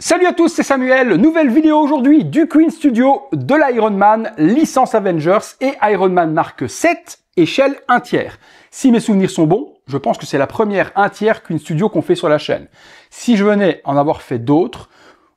Salut à tous, c'est Samuel, nouvelle vidéo aujourd'hui du Queen Studio, de l'Iron Man, licence Avengers et Iron Man Mark 7, échelle 1 tiers. Si mes souvenirs sont bons, je pense que c'est la première 1 tiers Queen Studio qu'on fait sur la chaîne. Si je venais en avoir fait d'autres,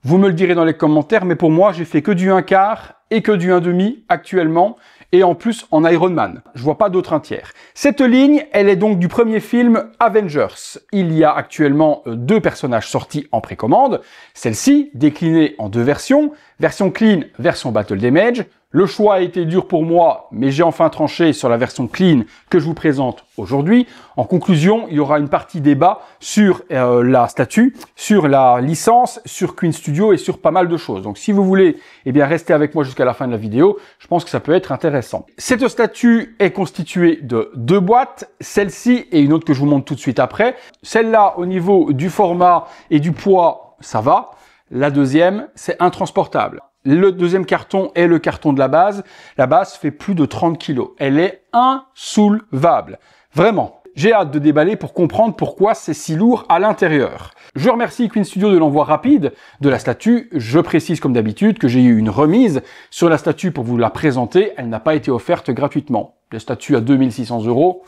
vous me le direz dans les commentaires, mais pour moi, j'ai fait que du 1 quart et que du 1 demi actuellement, et en plus en Iron Man. Je vois pas d'autres 1 tiers. Cette ligne, elle est donc du premier film Avengers. Il y a actuellement 2 personnages sortis en précommande. Celle-ci, déclinée en 2 versions. Version clean, version battle damage. Le choix a été dur pour moi, mais j'ai enfin tranché sur la version clean que je vous présente aujourd'hui. En conclusion, il y aura une partie débat sur la statue, sur la licence, sur Queen Studio et sur pas mal de choses. Donc si vous voulez, eh bien restez avec moi jusqu'à la fin de la vidéo. Je pense que ça peut être intéressant. Cette statue est constituée de 2 boîtes, celle-ci et une autre que je vous montre tout de suite après. Celle-là, au niveau du format et du poids, ça va. La deuxième, c'est intransportable. Le deuxième carton est le carton de la base. La base fait plus de 30 kg. Elle est insoulevable. Vraiment. J'ai hâte de déballer pour comprendre pourquoi c'est si lourd à l'intérieur. Je remercie Queen Studio de l'envoi rapide de la statue. Je précise comme d'habitude que j'ai eu une remise sur la statue pour vous la présenter. Elle n'a pas été offerte gratuitement. Les statues à 2600 €.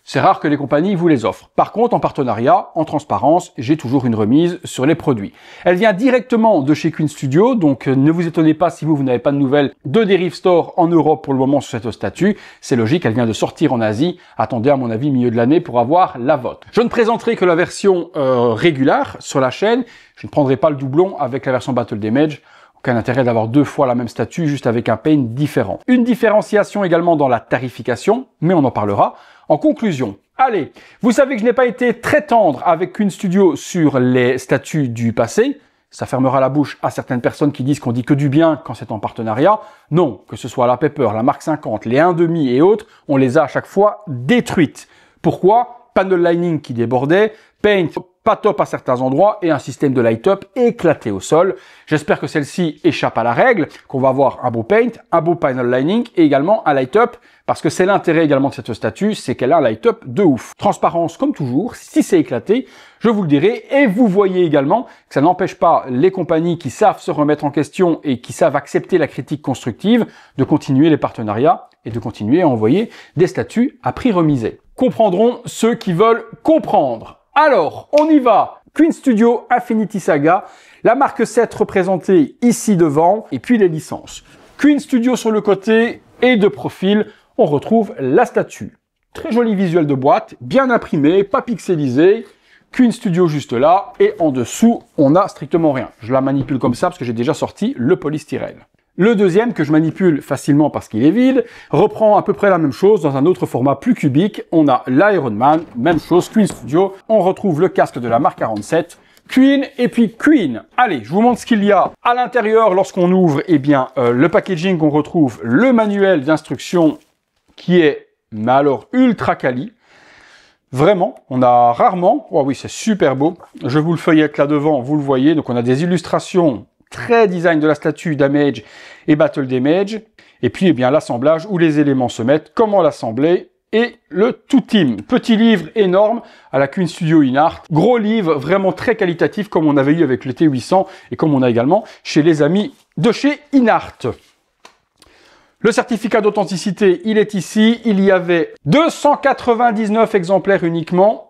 C'est rare que les compagnies vous les offrent. Par contre, en partenariat, en transparence, j'ai toujours une remise sur les produits. Elle vient directement de chez Queen Studio, donc ne vous étonnez pas si vous n'avez pas de nouvelles de Derive Store en Europe pour le moment sur cette statue. C'est logique, elle vient de sortir en Asie. Attendez à mon avis milieu de l'année pour avoir la vôtre. Je ne présenterai que la version régulière sur la chaîne. Je ne prendrai pas le doublon avec la version Battle Damage. Aucun intérêt d'avoir 2 fois la même statue, juste avec un paint différent. Une différenciation également dans la tarification, mais on en parlera en conclusion. Allez, vous savez que je n'ai pas été très tendre avec Queen Studio sur les statues du passé. Ça fermera la bouche à certaines personnes qui disent qu'on dit que du bien quand c'est en partenariat. Non, que ce soit la Pepper, la Mark 50, les 1,5 et autres, on les a à chaque fois détruites. Pourquoi? Panel lining qui débordait, paint pas top à certains endroits et un système de light-up éclaté au sol. J'espère que celle-ci échappe à la règle, qu'on va avoir un beau paint, un beau panel lining et également un light-up, parce que c'est l'intérêt également de cette statue, c'est qu'elle a un light-up de ouf. Transparence comme toujours, si c'est éclaté, je vous le dirai, et vous voyez également que ça n'empêche pas les compagnies qui savent se remettre en question et qui savent accepter la critique constructive de continuer les partenariats et de continuer à envoyer des statues à prix remisé. Comprendront ceux qui veulent comprendre. Alors, on y va. Queen Studio Infinity Saga, la Mark 7 représentée ici devant, et puis les licences. Queen Studio sur le côté et de profil, on retrouve la statue. Très joli visuel de boîte, bien imprimé, pas pixelisé. Queen Studio juste là, et en dessous, on n'a strictement rien. Je la manipule comme ça parce que j'ai déjà sorti le polystyrène. Le deuxième, que je manipule facilement parce qu'il est vide, reprend à peu près la même chose dans un autre format plus cubique. On a l'Iron Man, même chose, Queen Studio. On retrouve le casque de la Mark 47, Queen et puis Queen. Allez, je vous montre ce qu'il y a à l'intérieur lorsqu'on ouvre, eh bien, le packaging, on retrouve le manuel d'instruction qui est, mais alors, ultra quali. Vraiment, on a rarement, oh oui, c'est super beau. Je vous le feuillette là devant, vous le voyez. Donc, on a des illustrations très design de la statue Damage et Battle Damage. Et puis, eh bien, l'assemblage où les éléments se mettent, comment l'assembler et le tout team. Petit livre énorme à la Queen Studio InArt. Gros livre, vraiment très qualitatif comme on avait eu avec le T800 et comme on a également chez les amis de chez InArt. Le certificat d'authenticité, il est ici. Il y avait 299 exemplaires uniquement.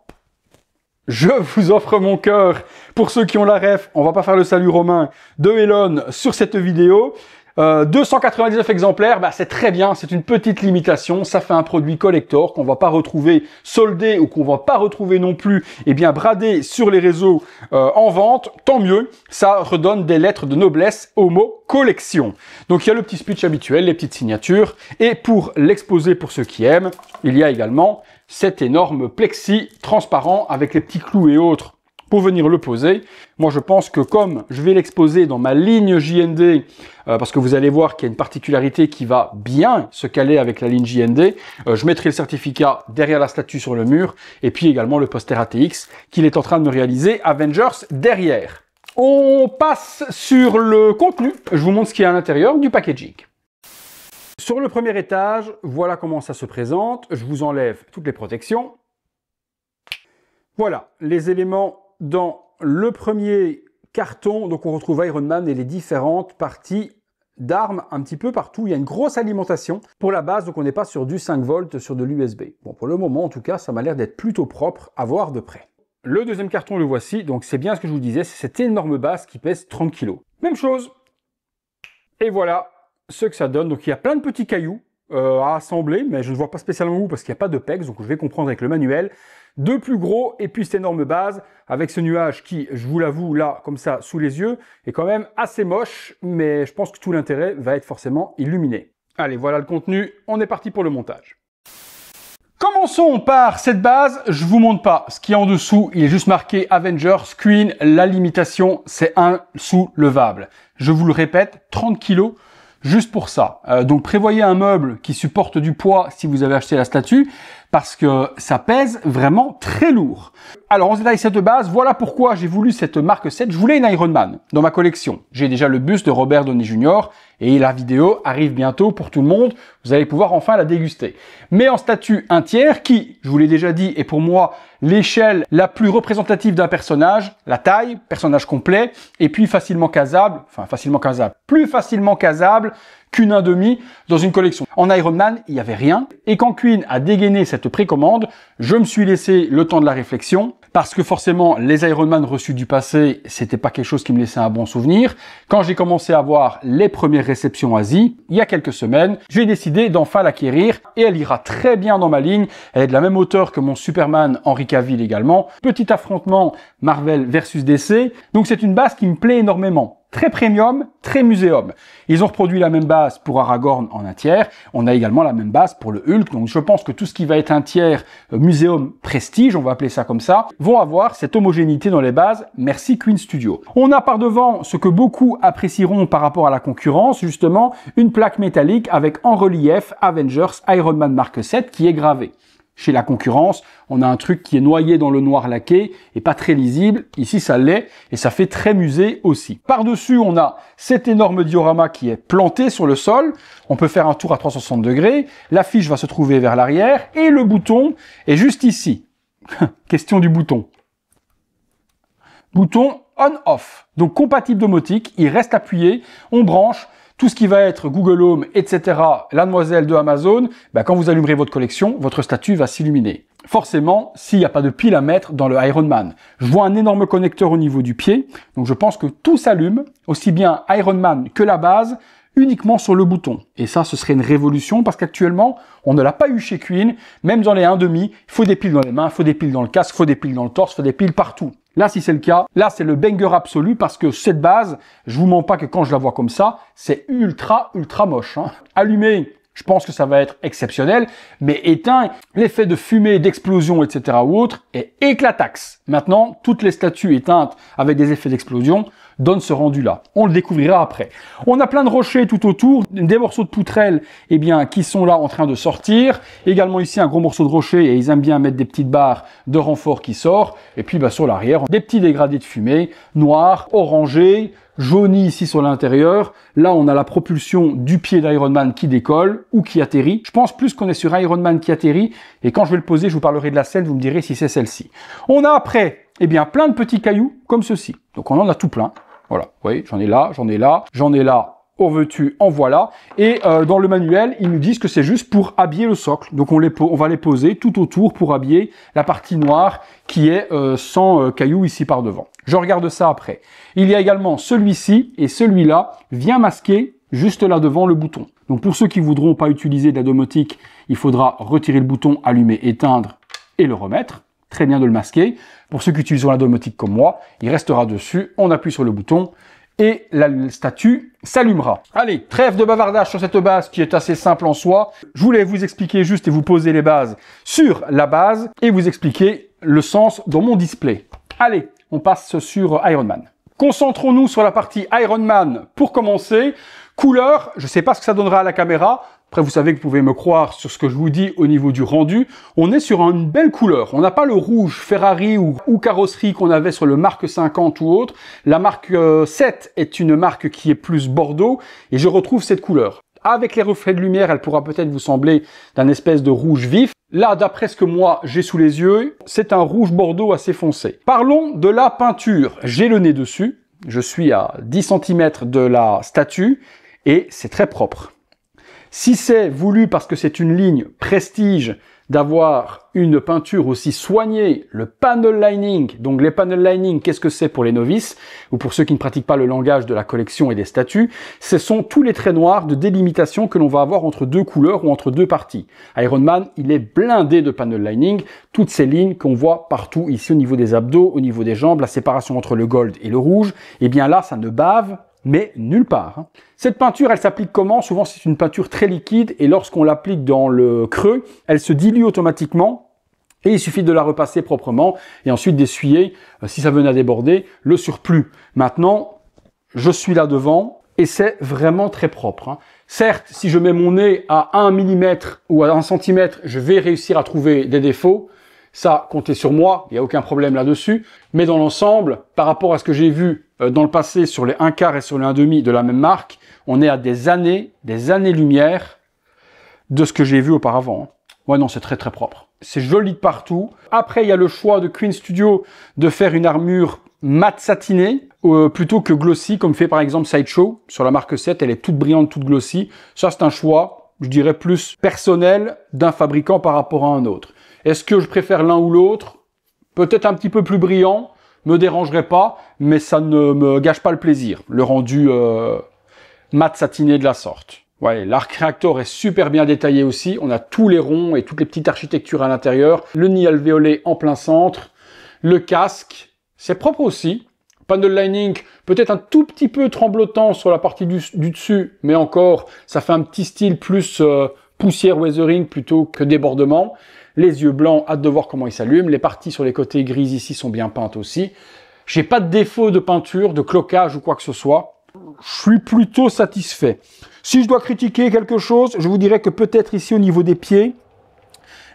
Je vous offre mon cœur. Pour ceux qui ont la ref, on va pas faire le salut romain de Elon sur cette vidéo. 299 exemplaires, bah c'est très bien, c'est une petite limitation, ça fait un produit collector qu'on va pas retrouver soldé ou qu'on va pas retrouver non plus, eh bien bradé sur les réseaux en vente, tant mieux, ça redonne des lettres de noblesse au mot collection. Donc il y a le petit speech habituel, les petites signatures, et pour l'exposer pour ceux qui aiment, il y a également cet énorme plexi transparent avec les petits clous et autres pour venir le poser. Moi, je pense que comme je vais l'exposer dans ma ligne JND, parce que vous allez voir qu'il y a une particularité qui va bien se caler avec la ligne JND, je mettrai le certificat derrière la statue sur le mur, et puis également le poster ATX qu'il est en train de me réaliser, Avengers derrière. On passe sur le contenu. Je vous montre ce qu'il y a à l'intérieur du packaging. Sur le premier étage, voilà comment ça se présente. Je vous enlève toutes les protections. Voilà, les éléments dans le premier carton, donc on retrouve Ironman et les différentes parties d'armes un petit peu partout. Il y a une grosse alimentation pour la base, donc on n'est pas sur du 5 volts, sur de l'USB. Bon, pour le moment, en tout cas, ça m'a l'air d'être plutôt propre à voir de près. Le deuxième carton, le voici. Donc c'est bien ce que je vous disais, c'est cette énorme base qui pèse 30 kg. Même chose. Et voilà ce que ça donne. Donc il y a plein de petits cailloux à assembler, mais je ne vois pas spécialement où parce qu'il n'y a pas de pegs, donc je vais comprendre avec le manuel. Deux plus gros et puis cette énorme base avec ce nuage qui, je vous l'avoue, là, comme ça, sous les yeux, est quand même assez moche, mais je pense que tout l'intérêt va être forcément illuminé. Allez, voilà le contenu, on est parti pour le montage. Commençons par cette base, je vous montre pas ce qu'il y a en dessous, il est juste marqué Avengers, Queen, la limitation, c'est insoulevable. Je vous le répète, 30 kg. Juste pour ça. Donc prévoyez un meuble qui supporte du poids si vous avez acheté la statue, parce que ça pèse vraiment très lourd. Alors on se détaille cette base, voilà pourquoi j'ai voulu cette Mark 7. Je voulais une Ironman dans ma collection. J'ai déjà le buste de Robert Downey Jr. et la vidéo arrive bientôt pour tout le monde. Vous allez pouvoir enfin la déguster. Mais en statue 1/3 qui, je vous l'ai déjà dit, est pour moi l'échelle la plus représentative d'un personnage, la taille, personnage complet, et puis facilement casable, plus facilement casable qu'une 1/2 dans une collection. En Ironman, il n'y avait rien. Et quand Queen a dégainé cette précommande, je me suis laissé le temps de la réflexion, parce que forcément, les Ironman reçus du passé, c'était pas quelque chose qui me laissait un bon souvenir. Quand j'ai commencé à voir les premières réceptions Asie, il y a quelques semaines, j'ai décidé d'enfin l'acquérir, et elle ira très bien dans ma ligne. Elle est de la même hauteur que mon Superman Henry Cavill également. Petit affrontement Marvel versus DC. Donc c'est une base qui me plaît énormément. Très premium, très muséum. Ils ont reproduit la même base pour Aragorn en 1/3. On a également la même base pour le Hulk. Donc je pense que tout ce qui va être 1/3 muséum prestige, on va appeler ça comme ça, vont avoir cette homogénéité dans les bases. Merci Queen Studio. On a par devant ce que beaucoup apprécieront par rapport à la concurrence, justement, une plaque métallique avec en relief Avengers Iron Man Mark 7 qui est gravée. Chez la concurrence, on a un truc qui est noyé dans le noir laqué et pas très lisible. Ici, ça l'est et ça fait très musée aussi. Par-dessus, on a cet énorme diorama qui est planté sur le sol. On peut faire un tour à 360 degrés. La fiche va se trouver vers l'arrière et le bouton est juste ici. Question du bouton. Bouton on-off. Donc compatible domotique, il reste appuyé, on branche. Tout ce qui va être Google Home, etc., la demoiselle de Amazon, quand vous allumerez votre collection, votre statue va s'illuminer. Forcément, s'il n'y a pas de pile à mettre dans le Ironman. Je vois un énorme connecteur au niveau du pied, donc je pense que tout s'allume, aussi bien Ironman que la base, uniquement sur le bouton. Et ça, ce serait une révolution, parce qu'actuellement, on ne l'a pas eu chez Queen, même dans les 1/2, il faut des piles dans les mains, il faut des piles dans le casque, il faut des piles dans le torse, il faut des piles partout. Là, si c'est le cas, là, c'est le banger absolu parce que cette base, je vous mens pas que quand je la vois comme ça, c'est ultra moche. Allumé, je pense que ça va être exceptionnel, mais éteint, l'effet de fumée, d'explosion, etc. ou autre est éclataxe. Maintenant, toutes les statues éteintes avec des effets d'explosion donnent ce rendu-là. On le découvrira après. On a plein de rochers tout autour, des morceaux de poutrelle, qui sont là en train de sortir. Également ici, un gros morceau de rocher, et ils aiment bien mettre des petites barres de renfort qui sortent. Et puis, sur l'arrière, des petits dégradés de fumée, noir, orangé, jauni ici sur l'intérieur. Là, on a la propulsion du pied d'Ironman qui décolle ou qui atterrit. Je pense plus qu'on est sur Ironman qui atterrit. Et quand je vais le poser, je vous parlerai de la selle, vous me direz si c'est celle-ci. On a après, plein de petits cailloux comme ceci. Donc, on en a tout plein. Voilà, vous voyez, j'en ai là, en veux-tu, en voilà. Et dans le manuel, ils nous disent que c'est juste pour habiller le socle. Donc on va les poser tout autour pour habiller la partie noire qui est sans cailloux ici par devant. Je regarde ça après. Il y a également celui-ci et celui-là vient masquer juste là devant le bouton. Donc pour ceux qui voudront pas utiliser de la domotique, il faudra retirer le bouton, allumer, éteindre et le remettre. Très bien de le masquer. Pour ceux qui utilisent la domotique comme moi, il restera dessus, on appuie sur le bouton et la statue s'allumera. Allez, trêve de bavardage sur cette base qui est assez simple en soi. Je voulais vous expliquer juste et vous poser les bases sur la base et vous expliquer le sens dans mon display. Allez, on passe sur Ironman. Concentrons-nous sur la partie Ironman pour commencer. Couleur, je ne sais pas ce que ça donnera à la caméra. Après, vous savez que vous pouvez me croire sur ce que je vous dis au niveau du rendu. On est sur une belle couleur. On n'a pas le rouge Ferrari ou carrosserie qu'on avait sur le Mark 50 ou autre. La Mark 7 est une marque qui est plus bordeaux et je retrouve cette couleur. Avec les reflets de lumière, elle pourra peut-être vous sembler d'un espèce de rouge vif. Là, d'après ce que moi j'ai sous les yeux, c'est un rouge bordeaux assez foncé. Parlons de la peinture. J'ai le nez dessus. Je suis à 10 cm de la statue et c'est très propre. Si c'est voulu parce que c'est une ligne prestige d'avoir une peinture aussi soignée, le panel lining, donc les panel lining, qu'est-ce que c'est pour les novices ou pour ceux qui ne pratiquent pas le langage de la collection et des statues? Ce sont tous les traits noirs de délimitation que l'on va avoir entre deux couleurs ou entre deux parties. Iron Man, il est blindé de panel lining, toutes ces lignes qu'on voit partout ici au niveau des abdos, au niveau des jambes, la séparation entre le gold et le rouge, et bien là, ça ne bave mais nulle part. Cette peinture, elle s'applique comment? Souvent, c'est une peinture très liquide et lorsqu'on l'applique dans le creux, elle se dilue automatiquement et il suffit de la repasser proprement et ensuite d'essuyer, si ça venait à déborder, le surplus. Maintenant, je suis là devant et c'est vraiment très propre. Certes, si je mets mon nez à 1 mm ou à 1 cm, je vais réussir à trouver des défauts. Ça, comptez sur moi, il n'y a aucun problème là-dessus. Mais dans l'ensemble, par rapport à ce que j'ai vu dans le passé sur les 1/4 et sur les 1/2 de la même marque, on est à des années-lumière de ce que j'ai vu auparavant. Ouais, non, c'est très très propre. C'est joli de partout. Après, il y a le choix de Queen Studio de faire une armure mat satinée plutôt que glossy, comme fait par exemple Sideshow. Sur la marque 7, elle est toute brillante, toute glossy. Ça, c'est un choix, je dirais, plus personnel d'un fabricant par rapport à un autre. Est-ce que je préfère l'un ou l'autre? Peut-être un petit peu plus brillant, me dérangerait pas, mais ça ne me gâche pas le plaisir. Le rendu mat satiné de la sorte. Ouais, l'arc réacteur est super bien détaillé aussi. On a tous les ronds et toutes les petites architectures à l'intérieur. Le nid alvéolé en plein centre. Le casque, c'est propre aussi. Panel lining, peut-être un tout petit peu tremblotant sur la partie du dessus, mais encore, ça fait un petit style plus poussière weathering plutôt que débordement. Les yeux blancs, hâte de voir comment ils s'allument. Les parties sur les côtés grises ici sont bien peintes aussi. J'ai pas de défaut de peinture, de cloquage ou quoi que ce soit. Je suis plutôt satisfait. Si je dois critiquer quelque chose, je vous dirais que peut-être ici au niveau des pieds,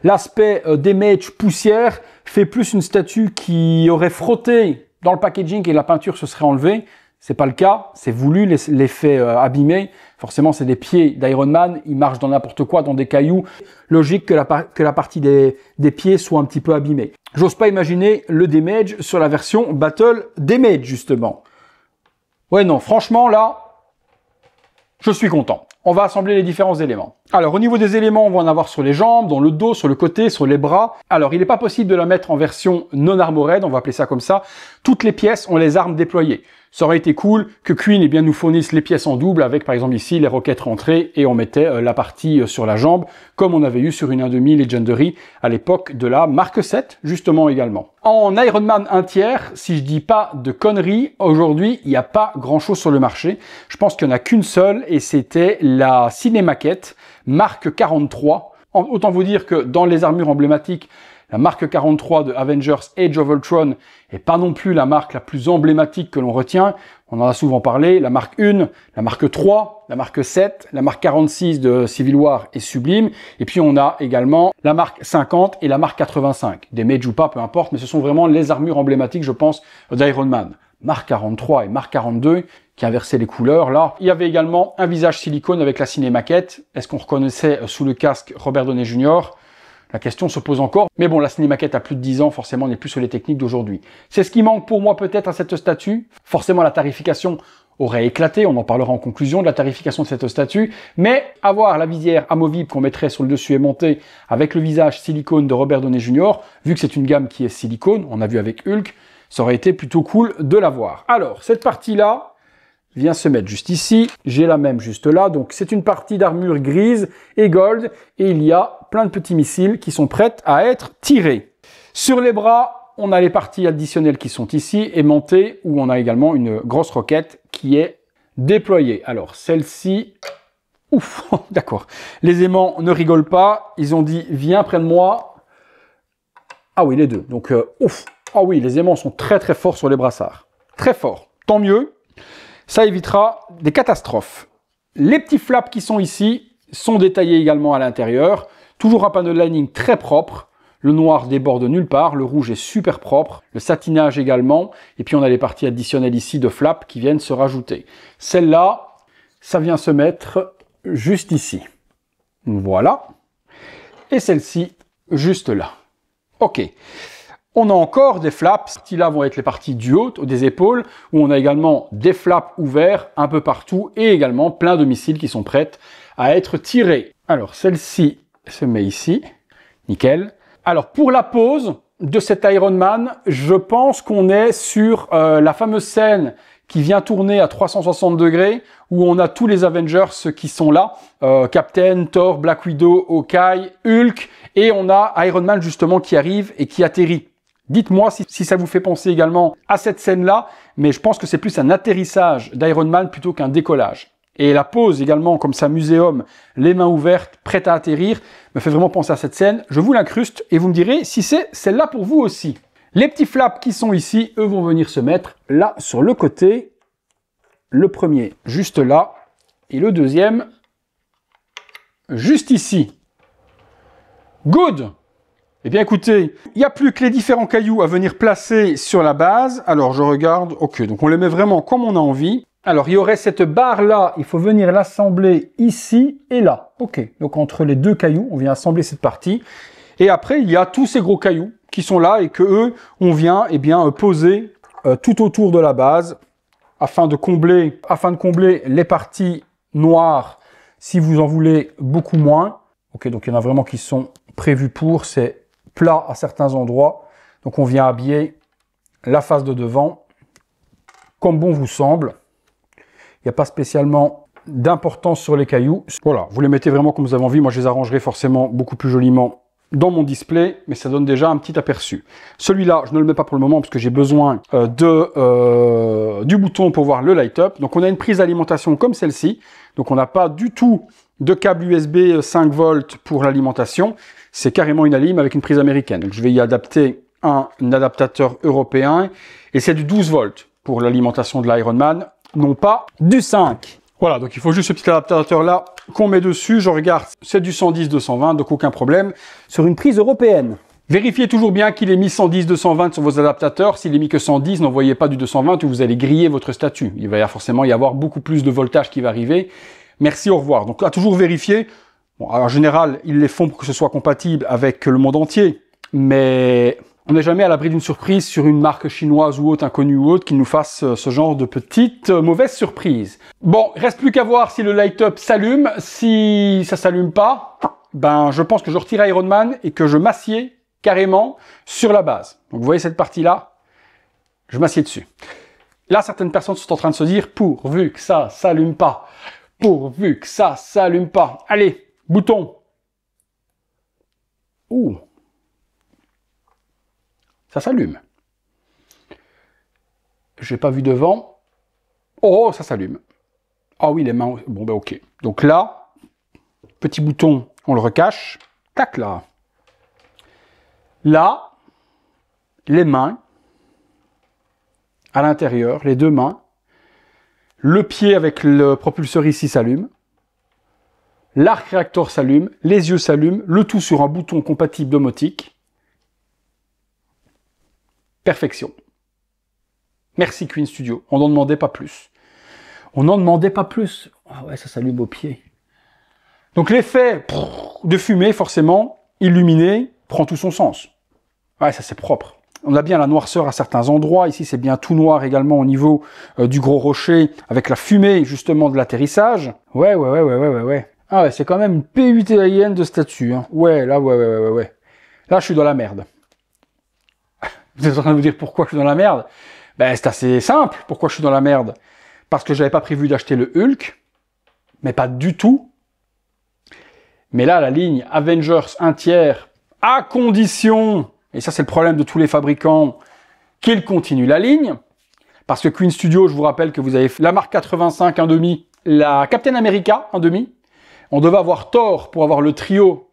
l'aspect damage poussière fait plus une statue qui aurait frotté dans le packaging et la peinture se serait enlevée. C'est pas le cas, c'est voulu, l'effet abîmé. Forcément, c'est des pieds d'Iron Man, il marche dans n'importe quoi, dans des cailloux. Logique que la partie des pieds soit un petit peu abîmée. J'ose pas imaginer le damage sur la version Battle Damage, justement. Ouais, non, franchement, là, je suis content. On va assembler les différents éléments. Alors, au niveau des éléments, on va en avoir sur les jambes, dans le dos, sur le côté, sur les bras. Alors, il n'est pas possible de la mettre en version non armored, on va appeler ça comme ça. Toutes les pièces ont les armes déployées. Ça aurait été cool que Queen nous fournisse les pièces en double avec, par exemple, ici, les roquettes rentrées et on mettait la partie sur la jambe, comme on avait eu sur une 1/2 Legendary à l'époque de la Mark 7, justement également. En Iron Man 1/3, si je dis pas de conneries, aujourd'hui, il n'y a pas grand-chose sur le marché. Je pense qu'il n'y en a qu'une seule et c'était la Cinemaquette Mark 43. Autant vous dire que dans les armures emblématiques, la marque 43 de Avengers Age of Ultron est pas non plus la marque la plus emblématique que l'on retient. On en a souvent parlé. La marque 1, la marque 3, la marque 7, la marque 46 de Civil War est sublime. Et puis on a également la marque 50 et la marque 85. Des mage ou pas, peu importe, mais ce sont vraiment les armures emblématiques, je pense, d'Iron Man. Marque 43 et marque 42 qui inversaient les couleurs. Là, il y avait également un visage silicone avec la Cinemaquette. Est-ce qu'on reconnaissait sous le casque Robert Downey Jr.? La question se pose encore. Mais bon, la Cinemaquette a plus de 10 ans, forcément, on n'est plus sur les techniques d'aujourd'hui. C'est ce qui manque pour moi peut-être à cette statue. Forcément, la tarification aurait éclaté. On en parlera en conclusion de la tarification de cette statue. Mais avoir la visière amovible qu'on mettrait sur le dessus aimantée avec le visage silicone de Robert Downey Jr., vu que c'est une gamme qui est silicone, on a vu avec Hulk, ça aurait été plutôt cool de l'avoir. Alors, cette partie-là vient se mettre juste ici. J'ai la même juste là. Donc, c'est une partie d'armure grise et gold. Et il y a plein de petits missiles qui sont prêts à être tirés. Sur les bras, on a les parties additionnelles qui sont ici, aimantées, où on a également une grosse roquette qui est déployée. Alors, celle-ci... Ouf, d'accord. Les aimants ne rigolent pas. Ils ont dit, viens près de moi. Ah oui, les deux. Donc, ouf. Ah oui, les aimants sont très très forts sur les brassards. Très forts. Tant mieux. Ça évitera des catastrophes. Les petits flaps qui sont ici sont détaillés également à l'intérieur. Toujours un panel lining très propre. Le noir déborde nulle part. Le rouge est super propre. Le satinage également. Et puis on a les parties additionnelles ici de flaps qui viennent se rajouter. Celle-là, ça vient se mettre juste ici. Voilà. Et celle-ci, juste là. Ok. On a encore des flaps. Ces parties-là vont être les parties du haut, des épaules, où on a également des flaps ouverts un peu partout et également plein de missiles qui sont prêtes à être tirés. Alors, celle-ci se met ici. Nickel. Alors, pour la pose de cet Iron Man, je pense qu'on est sur la fameuse scène qui vient tourner à 360 degrés, où on a tous les Avengers qui sont là, Captain, Thor, Black Widow, Hawkeye, Hulk, et on a Iron Man justement qui arrive et qui atterrit. Dites-moi si ça vous fait penser également à cette scène-là, mais je pense que c'est plus un atterrissage d'Iron Man plutôt qu'un décollage. Et la pose également, comme ça, muséum, les mains ouvertes, prêtes à atterrir, me fait vraiment penser à cette scène. Je vous l'incruste et vous me direz si c'est celle-là pour vous aussi. Les petits flaps qui sont ici, eux, vont venir se mettre là, sur le côté. Le premier, juste là. Et le deuxième, juste ici. Good! Eh bien, écoutez, il n'y a plus que les différents cailloux à venir placer sur la base. Alors, je regarde. OK, donc on les met vraiment comme on a envie. Alors, il y aurait cette barre-là. Il faut venir l'assembler ici et là. OK, donc entre les deux cailloux, on vient assembler cette partie. Et après, il y a tous ces gros cailloux qui sont là et que eux, on vient poser tout autour de la base afin de combler les parties noires si vous en voulez beaucoup moins. OK, donc il y en a vraiment qui sont prévus pour, c'est plat à certains endroits. Donc on vient habiller la face de devant comme bon vous semble. Il n'y a pas spécialement d'importance sur les cailloux. Voilà, vous les mettez vraiment comme vous avez envie. Moi, je les arrangerai forcément beaucoup plus joliment dans mon display, mais ça donne déjà un petit aperçu. Celui-là, je ne le mets pas pour le moment parce que j'ai besoin du bouton pour voir le light up. Donc on a une prise d'alimentation comme celle-ci. Donc on n'a pas du tout de câble USB 5 volts pour l'alimentation. C'est carrément une alim avec une prise américaine. Donc je vais y adapter un adaptateur européen et c'est du 12 volts pour l'alimentation de l'Iron Man, non pas du 5. Voilà, donc il faut juste ce petit adaptateur-là qu'on met dessus. Je regarde, c'est du 110-220, donc aucun problème. Sur une prise européenne. Vérifiez toujours bien qu'il est mis 110-220 sur vos adaptateurs. S'il est mis que 110, n'envoyez pas du 220 ou vous allez griller votre statut. Il va forcément y avoir beaucoup plus de voltage qui va arriver. Merci, au revoir. Donc à toujours vérifier. Bon, alors, en général, ils les font pour que ce soit compatible avec le monde entier. Mais on n'est jamais à l'abri d'une surprise sur une marque chinoise ou autre, inconnue ou autre, qui nous fasse ce genre de petite mauvaise surprise. Bon, reste plus qu'à voir si le light-up s'allume. Si ça s'allume pas, ben je pense que je retire Iron Man et que je m'assieds carrément sur la base. Donc vous voyez cette partie-là, je m'assieds dessus. Là, certaines personnes sont en train de se dire, pourvu que ça s'allume pas, pourvu que ça s'allume pas. Allez, bouton. Ouh. Ça s'allume. Je n'ai pas vu devant. Oh, ça s'allume. Ah oui, les mains. Bon, ben ok. Donc là, petit bouton, on le recache. Tac là. Là, les mains, à l'intérieur, les deux mains. Le pied avec le propulseur ici s'allume. L'arc réacteur s'allume. Les yeux s'allument. Le tout sur un bouton compatible domotique. Perfection. Merci Queen Studio. On n'en demandait pas plus. On n'en demandait pas plus. Ah ouais, ça s'allume au pied. Donc l'effet de fumée, forcément, illuminé, prend tout son sens. Ouais, ça c'est propre. On a bien la noirceur à certains endroits. Ici, c'est bien tout noir également au niveau du gros rocher, avec la fumée, justement, de l'atterrissage. Ouais. Ah ouais, c'est quand même une P8 de statut. Hein. Ouais. Là, je suis dans la merde. Vous êtes en train de vous dire pourquoi je suis dans la merde? Ben, c'est assez simple. Pourquoi je suis dans la merde? Parce que j'avais pas prévu d'acheter le Hulk, mais pas du tout. Mais là, la ligne Avengers 1 tiers, à condition, et ça c'est le problème de tous les fabricants, qu'ils continuent la ligne. Parce que Queen Studio, je vous rappelle que vous avez la marque 85 1/2, la Captain America 1/2. On devait avoir Thor pour avoir le trio,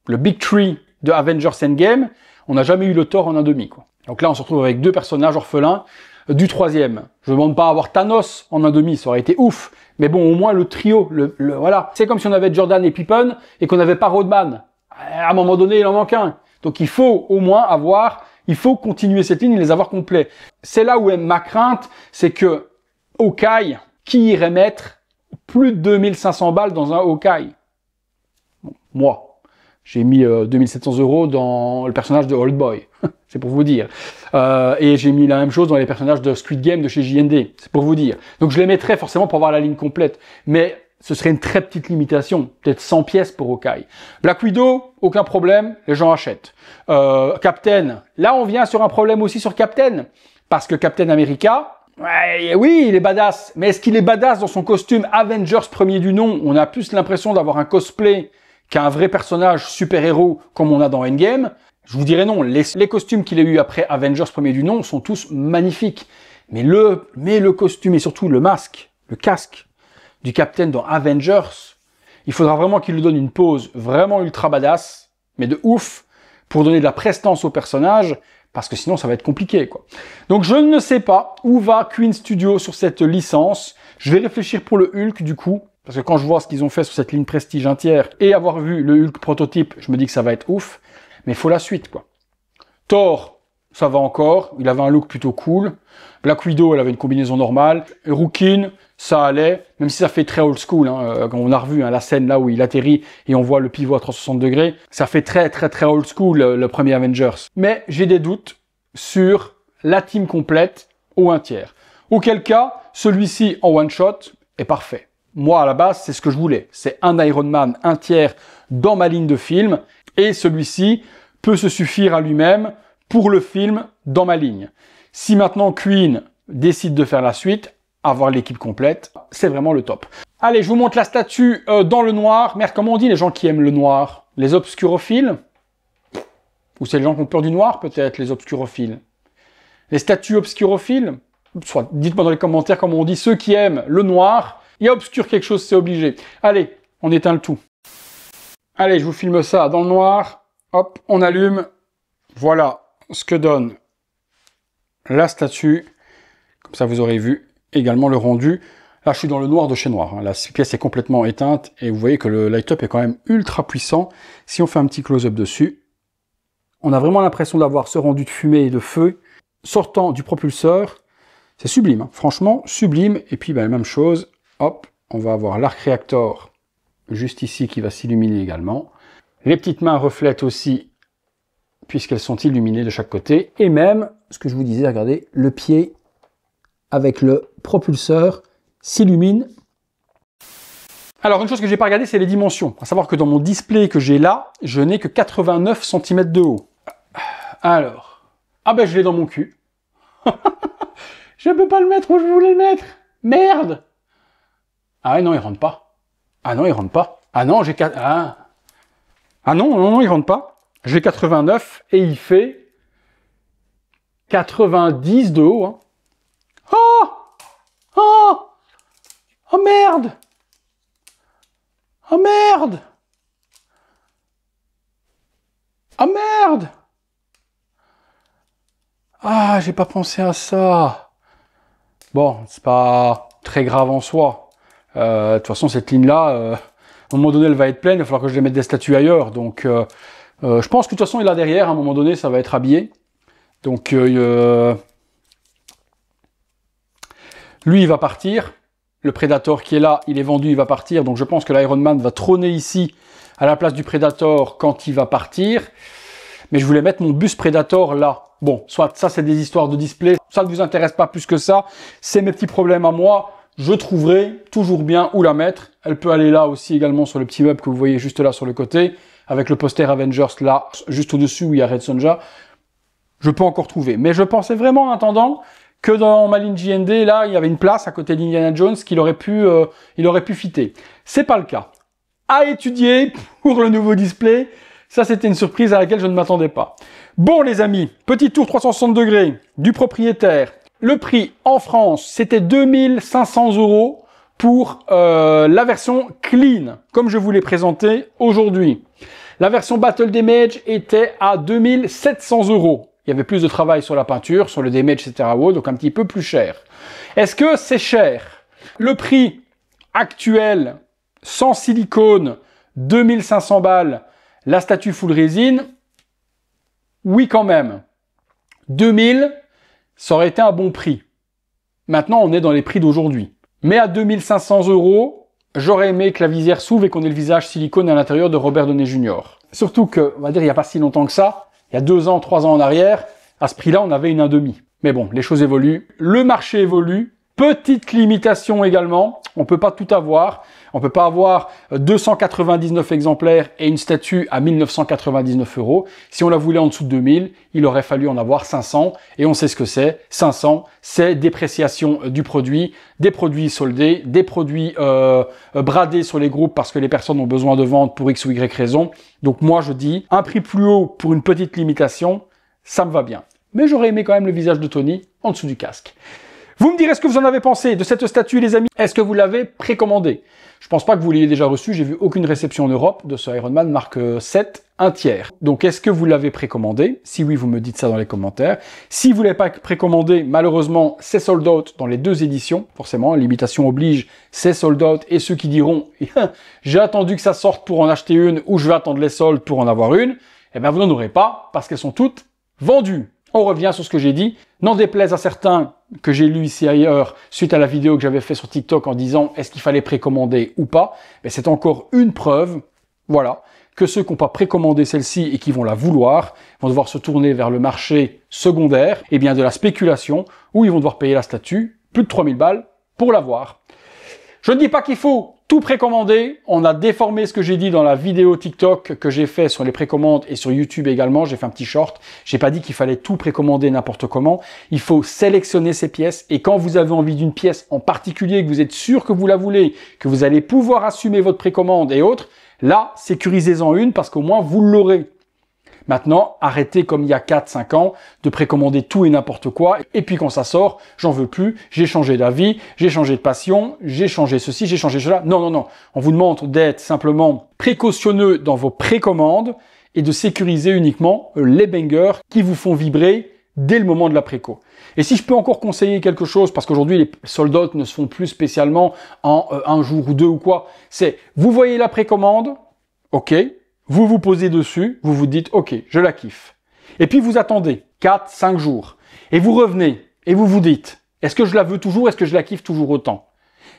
le Big Three de Avengers Endgame. On n'a jamais eu le Thor en 1/2, quoi. Donc là, on se retrouve avec deux personnages orphelins du troisième. Je ne demande pas à avoir Thanos en 1/2, ça aurait été ouf. Mais bon, au moins le trio, voilà. C'est comme si on avait Jordan et Pippen et qu'on n'avait pas Rodman. À un moment donné, il en manque un. Donc il faut au moins il faut continuer cette ligne et les avoir complets. C'est là où est ma crainte, c'est que Hawkeye, qui irait mettre plus de 2500 balles dans un Hawkeye? Bon, moi. J'ai mis 2700 € dans le personnage de Old Boy, c'est pour vous dire. Et j'ai mis la même chose dans les personnages de Squid Game de chez JND, c'est pour vous dire. Donc je les mettrais forcément pour avoir la ligne complète, mais ce serait une très petite limitation, peut-être 100 pièces pour Hawkeye. Black Widow, aucun problème, les gens achètent. Captain, là on vient sur un problème aussi sur Captain, parce que Captain America, ouais, oui, il est badass, mais est-ce qu'il est badass dans son costume Avengers premier du nom? On a plus l'impression d'avoir un cosplay qu'un vrai personnage super-héros comme on a dans Endgame. Je vous dirais non, les costumes qu'il a eu après Avengers premier du nom sont tous magnifiques. Mais le costume et surtout le masque, le casque du Captain dans Avengers, il faudra vraiment qu'il lui donne une pose vraiment ultra badass, mais de ouf, pour donner de la prestance au personnage, parce que sinon ça va être compliqué, quoi. Donc je ne sais pas où va Queen Studio sur cette licence. Je vais réfléchir pour le Hulk du coup, parce que quand je vois ce qu'ils ont fait sur cette ligne Prestige entière, et avoir vu le Hulk prototype, je me dis que ça va être ouf, mais il faut la suite, quoi. Thor, ça va encore, il avait un look plutôt cool. Black Widow, elle avait une combinaison normale. Rookin, ça allait, même si ça fait très old school, hein, quand on a revu la scène là où il atterrit et on voit le pivot à 360 degrés, ça fait très old school le premier Avengers. Mais j'ai des doutes sur la team complète ou un tiers. Auquel cas, celui-ci en one shot est parfait. Moi, à la base, c'est ce que je voulais. C'est un Iron Man, un tiers dans ma ligne de film, et celui-ci peut se suffire à lui-même pour le film dans ma ligne. Si maintenant Queen décide de faire la suite, avoir l'équipe complète, c'est vraiment le top. Allez, je vous montre la statue dans le noir. Merde, comment on dit les gens qui aiment le noir? Les obscurophiles? Ou c'est les gens qui ont peur du noir, peut-être, les obscurophiles? Les statues obscurophiles? Soit, dites-moi dans les commentaires comment on dit ceux qui aiment le noir. Il y a obscur quelque chose, c'est obligé. Allez, on éteint le tout. Allez, je vous filme ça dans le noir. Hop, on allume. Voilà ce que donne la statue. Comme ça, vous aurez vu également le rendu. Là, je suis dans le noir de chez Noir. La pièce est complètement éteinte et vous voyez que le light-up est quand même ultra puissant. Si on fait un petit close-up dessus, on a vraiment l'impression d'avoir ce rendu de fumée et de feu sortant du propulseur. C'est sublime, hein. Franchement, sublime. Et puis, la même chose. Hop, on va avoir l'arc réacteur juste ici qui va s'illuminer également. Les petites mains reflètent aussi puisqu'elles sont illuminées de chaque côté. Et même, ce que je vous disais, regardez, le pied avec le propulseur s'illumine. Alors, une chose que j'ai pas regardé, c'est les dimensions. À savoir que dans mon display que j'ai là, je n'ai que 89 cm de haut. Alors, ah ben je l'ai dans mon cul. Je peux pas le mettre où je voulais le mettre. Merde. Ah ouais, non, il rentre pas. Ah non, il rentre pas. Ah non, j'ai 4... Ah non, il rentre pas. J'ai 89 et il fait 90 de haut. Hein. Oh! Oh! Oh merde! Oh merde! Oh merde! Ah, j'ai pas pensé à ça. Bon, c'est pas très grave en soi. De toute façon, cette ligne-là, à un moment donné, elle va être pleine. Il va falloir que je les mette des statues ailleurs. Donc, je pense que de toute façon, il a derrière. À un moment donné, ça va être habillé. Donc, lui, il va partir. Le Predator qui est là, il est vendu, il va partir. Donc, je pense que l'Iron Man va trôner ici à la place du Predator quand il va partir. Mais je voulais mettre mon bus Predator là. Bon, soit ça, c'est des histoires de display. Ça ne vous intéresse pas plus que ça. C'est mes petits problèmes à moi. Je trouverai toujours bien où la mettre. Elle peut aller là aussi également sur le petit meuble que vous voyez juste là sur le côté. Avec le poster Avengers là, juste au-dessus où il y a Red Sonja. Je peux encore trouver. Mais je pensais vraiment en attendant que dans ma ligne JND, là, il y avait une place à côté d'Indiana Jones qu'il aurait pu fitter. C'est pas le cas. À étudier pour le nouveau display. Ça, c'était une surprise à laquelle je ne m'attendais pas. Bon, les amis, petit tour 360 degrés du propriétaire. Le prix en France, c'était 2500 € pour la version clean, comme je vous l'ai présenté aujourd'hui. La version Battle Damage était à 2700 €. Il y avait plus de travail sur la peinture, sur le damage, etc. Donc un petit peu plus cher. Est-ce que c'est cher? Le prix actuel, sans silicone, 2500 balles, la statue full résine, oui quand même. 2000, ça aurait été un bon prix. Maintenant, on est dans les prix d'aujourd'hui. Mais à 2500 €, j'aurais aimé que la visière s'ouvre et qu'on ait le visage silicone à l'intérieur de Robert Downey Jr. Surtout que, on va dire, il n'y a pas si longtemps que ça, il y a 2 ans, 3 ans en arrière, à ce prix-là, on avait une 1,5. Mais bon, les choses évoluent, le marché évolue, petite limitation également, on peut pas tout avoir, on peut pas avoir 299 exemplaires et une statue à 1999 €. Si on la voulait en dessous de 2000, il aurait fallu en avoir 500, et on sait ce que c'est, 500, c'est dépréciation du produit, des produits soldés, des produits bradés sur les groupes parce que les personnes ont besoin de vendre pour X ou Y raison. Donc moi je dis, un prix plus haut pour une petite limitation, ça me va bien. Mais j'aurais aimé quand même le visage de Tony en dessous du casque. Vous me direz ce que vous en avez pensé de cette statue, les amis. Est-ce que vous l'avez précommandé? Je pense pas que vous l'ayez déjà reçu. J'ai vu aucune réception en Europe de ce Iron Man Mark 7, 1/3. Donc, est-ce que vous l'avez précommandé? Si oui, vous me dites ça dans les commentaires. Si vous l'avez pas précommandé, malheureusement, c'est sold out dans les 2 éditions. Forcément, l'imitation oblige, c'est sold out. Et ceux qui diront, j'ai attendu que ça sorte pour en acheter une ou je vais attendre les soldes pour en avoir une, eh ben, vous n'en aurez pas parce qu'elles sont toutes vendues. On revient sur ce que j'ai dit. N'en déplaise à certains que j'ai lu ici ailleurs, suite à la vidéo que j'avais fait sur TikTok en disant est-ce qu'il fallait précommander ou pas, mais c'est encore une preuve, voilà, que ceux qui n'ont pas précommandé celle-ci et qui vont la vouloir vont devoir se tourner vers le marché secondaire, et bien de la spéculation, où ils vont devoir payer la statue, plus de 3000 balles, pour l'avoir. Je ne dis pas qu'il faut tout précommander. On a déformé ce que j'ai dit dans la vidéo TikTok que j'ai fait sur les précommandes et sur YouTube également. J'ai fait un petit short. J'ai pas dit qu'il fallait tout précommander n'importe comment. Il faut sélectionner ces pièces et quand vous avez envie d'une pièce en particulier, que vous êtes sûr que vous la voulez, que vous allez pouvoir assumer votre précommande et autres, là, sécurisez-en une parce qu'au moins vous l'aurez. Maintenant, arrêtez comme il y a 4-5 ans de précommander tout et n'importe quoi. Et puis quand ça sort, j'en veux plus, j'ai changé d'avis, j'ai changé de passion, j'ai changé ceci, j'ai changé cela. Non, non, non. On vous demande d'être simplement précautionneux dans vos précommandes et de sécuriser uniquement les bangers qui vous font vibrer dès le moment de la préco. Et si je peux encore conseiller quelque chose, parce qu'aujourd'hui les sold out ne se font plus spécialement en un jour ou 2 ou quoi, c'est vous voyez la précommande, ok, vous vous posez dessus, vous vous dites, ok, je la kiffe. Et puis vous attendez 4-5 jours. Et vous revenez, et vous vous dites, est-ce que je la veux toujours, est-ce que je la kiffe toujours autant?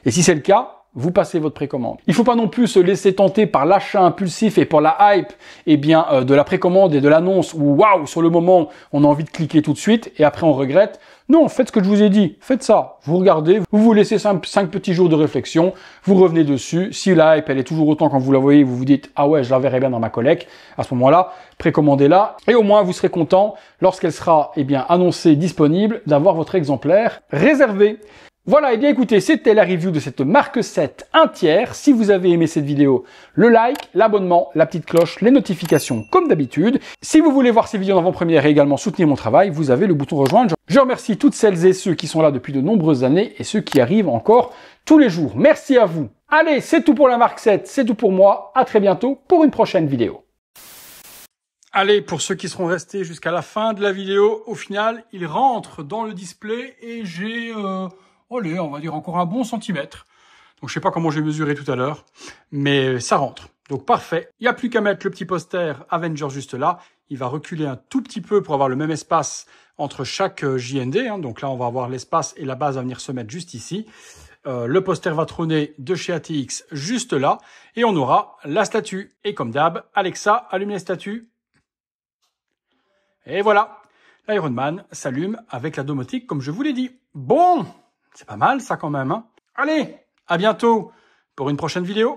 Et si c'est le cas, vous passez votre précommande. Il ne faut pas non plus se laisser tenter par l'achat impulsif et par la hype, de la précommande et de l'annonce où, waouh, sur le moment, on a envie de cliquer tout de suite et après on regrette. Non, faites ce que je vous ai dit. Faites ça. Vous regardez, vous vous laissez 5 petits jours de réflexion, vous revenez dessus. Si la hype, elle est toujours autant quand vous la voyez, vous vous dites, ah ouais, je la verrai bien dans ma collecte. À ce moment-là, précommandez-la et au moins vous serez content lorsqu'elle sera, annoncée disponible d'avoir votre exemplaire réservé. Voilà, et bien écoutez, c'était la review de cette Mark 7 1/3. Si vous avez aimé cette vidéo, le like, l'abonnement, la petite cloche, les notifications comme d'habitude. Si vous voulez voir ces vidéos en avant-première et également soutenir mon travail, vous avez le bouton rejoindre. Je remercie toutes celles et ceux qui sont là depuis de nombreuses années et ceux qui arrivent encore tous les jours. Merci à vous. Allez, c'est tout pour la Mark 7, c'est tout pour moi. À très bientôt pour une prochaine vidéo. Allez, pour ceux qui seront restés jusqu'à la fin de la vidéo, au final, il rentre dans le display et j'ai... allez, on va dire encore un bon centimètre. Donc, je sais pas comment j'ai mesuré tout à l'heure, mais ça rentre. Donc, parfait. Il n'y a plus qu'à mettre le petit poster Avengers juste là. Il va reculer un tout petit peu pour avoir le même espace entre chaque JND. Donc là, on va avoir l'espace et la base à venir se mettre juste ici. Le poster va trôner de chez ATX juste là. Et on aura la statue. Et comme d'hab, Alexa, allume les statues. Et voilà. L'Iron Man s'allume avec la domotique comme je vous l'ai dit. Bon! C'est pas mal ça quand même, hein. Allez, à bientôt pour une prochaine vidéo.